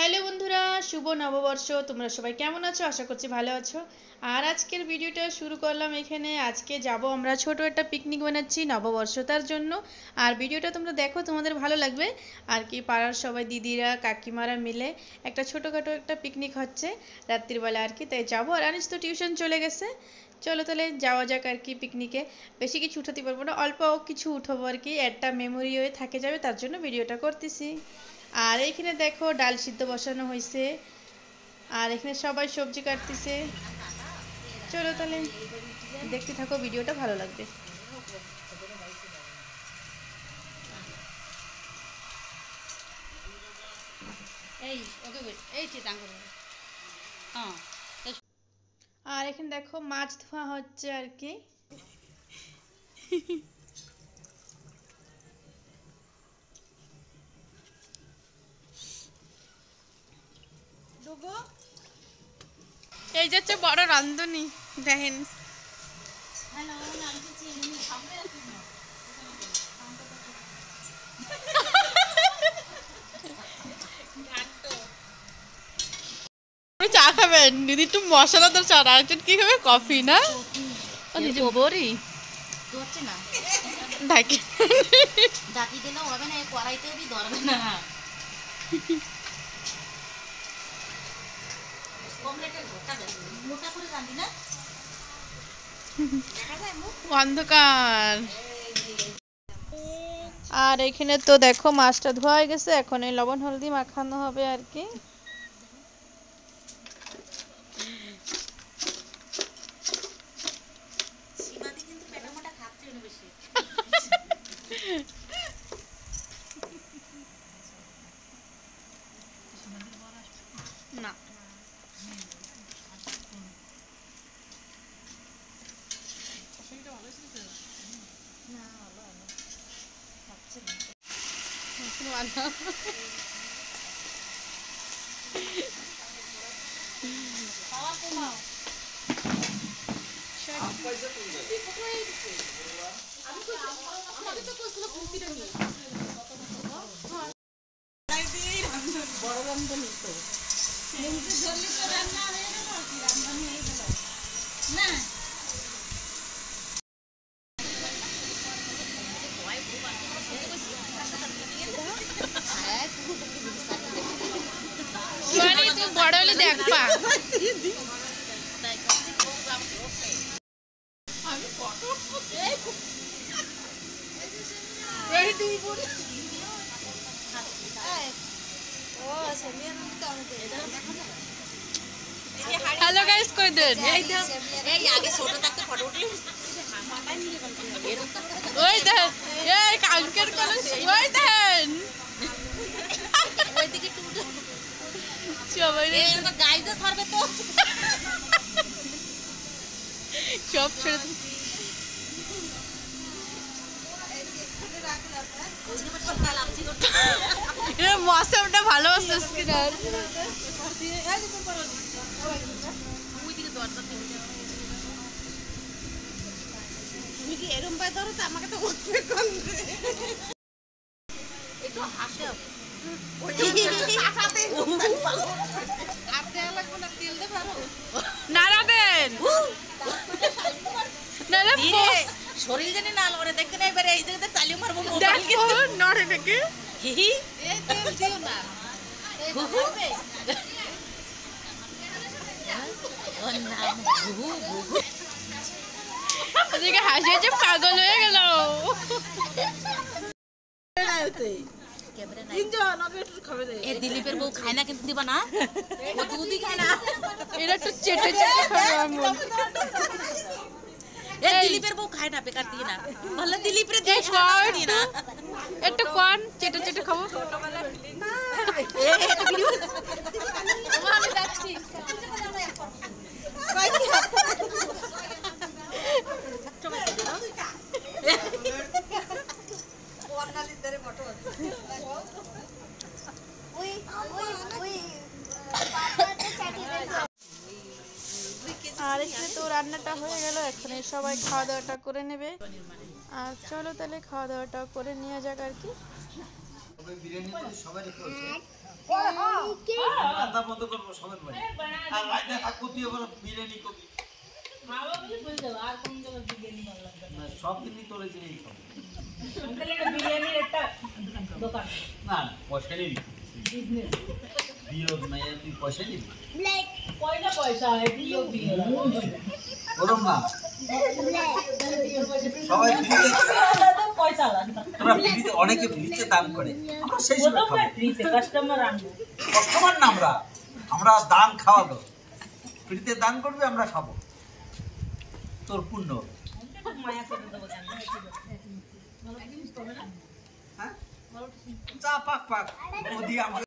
Hello বন্ধুরা, শুভ নববর্ষ। তোমরা সবাই কেমন আছো? আশা করছি ভালো আছো। আর আজকের ভিডিওটা শুরু করলাম এখানে। আজকে যাব আমরা ছোট একটা পিকনিক বানাচ্ছি নববর্ষতার জন্য। আর ভিডিওটা তোমরা দেখো, তোমাদের ভালো লাগবে। আর কি পাড়ার সবাই দিদিরা কাকিমারা মিলে একটা ছোটোখাটো একটা পিকনিক হচ্ছে রাত্রিবেলা আর কি, তাই যাবো। আর আনিস তো টিউশন চলে গেছে। চলো তাহলে যাওয়া যাক আর কি পিকনিকে। বেশি কিছু উঠাতে পারবো না, অল্প কিছু উঠাবো আর কি, একটা মেমোরি হয়ে থাকে যাবে, তার জন্য ভিডিওটা করতেছি। আর এখানে দেখো ডাল সিদ্ধ বসানো হয়েছে। আর এখানে সবাই সবজি কাটতেছে। চলো তাহলে দেখতে থাকো, ভিডিওটা ভালো লাগবে। আর এখানে দেখো মাছ ধোয়া হচ্ছে আর কি। এই যে হচ্ছে বড় রান্ধনি, দেখেন। চা খাবেন দিদি? একটু মশলাদার চা, আর কি খাবে? কফি না? বড়ি না ঢাকি ঢাকি দিলেও হবে না, কড়াইতেও ধরবে না। অন্ধকার। আর এখানে তো দেখো মাছটা ধোয়া হয়ে গেছে, এখন এই লবণ হলদি মাখানো হবে আর কি। না বড় হলে দেখবা। হ্যালো গাইস, কই দেন? এই আগে ছোট থাকতে ফটো উঠলি। ওই দেন, এই কালকের কোন ওই দেন। ওইদিকে টুটো সবাই এই তো গাইতে পারবে তো। সব ছেড়ে মৌসুমটা ভালো আছে স্কিনার। তুমি কি এরম পায় ধরো তো আমাকে তো উঠবে কোন একটু হাসে নাড়াবেন শরীর জানি না লড়ে দেখতে না, এবারে এই জায়গাতে তালি মারবো নড়ে নাকি। হাসিয়ে যে পাগল হয়ে গেল। দিলীপের বউ খায় না কিন্তু দিবা না, ও দুধই খায় না। এটা একটু চেটে চেটে খাবে। দিলীপের বউ খায় না, বেকার দিয়ে না। বললে দিলীপের দিয়ে না, একটু কোন চেটে চেটে খাবো। আমি যাচ্ছি। আর এখানে তো রান্নাটা হয়ে গেল, এখন সবাই খাওয়া দাওয়াটা করে নেবে। আর চলো তাহলে খাওয়া দাওয়াটা করে নিয়ে যাক আর কি। রান্না বন্ধ করবো সবের বাড়ি আর রাইতে থাকবো তুই আবার বিরিয়ানি করবি খাওয়া বলে বলে দেবো আর কোন জায়গায় বিরিয়ানি ভালো লাগবে না সব দিনই তোরে যে এই সব তাহলে এটা বিরিয়ানির একটা দোকান না পয়সা নিবি বিজনেস বিয়ে নাই তুই পয়সা নিবি পয়সা পয়সা হয় বিয়ে বিয়ে ওরম না সবাই ফ্রিতে পয়সা লাগে তোরা ফ্রিতে অনেকে ফ্রিতে দান করে আমরা সেই সময় খাবো ফ্রিতে কাস্টমার আনবো কাস্টমার না আমরা দান খাওয়াবো ফ্রিতে দান করবে আমরা খাবো তোর পুণ্য মায়া করে দেবো হ্যাঁ চা পাক পাক মোদি আমার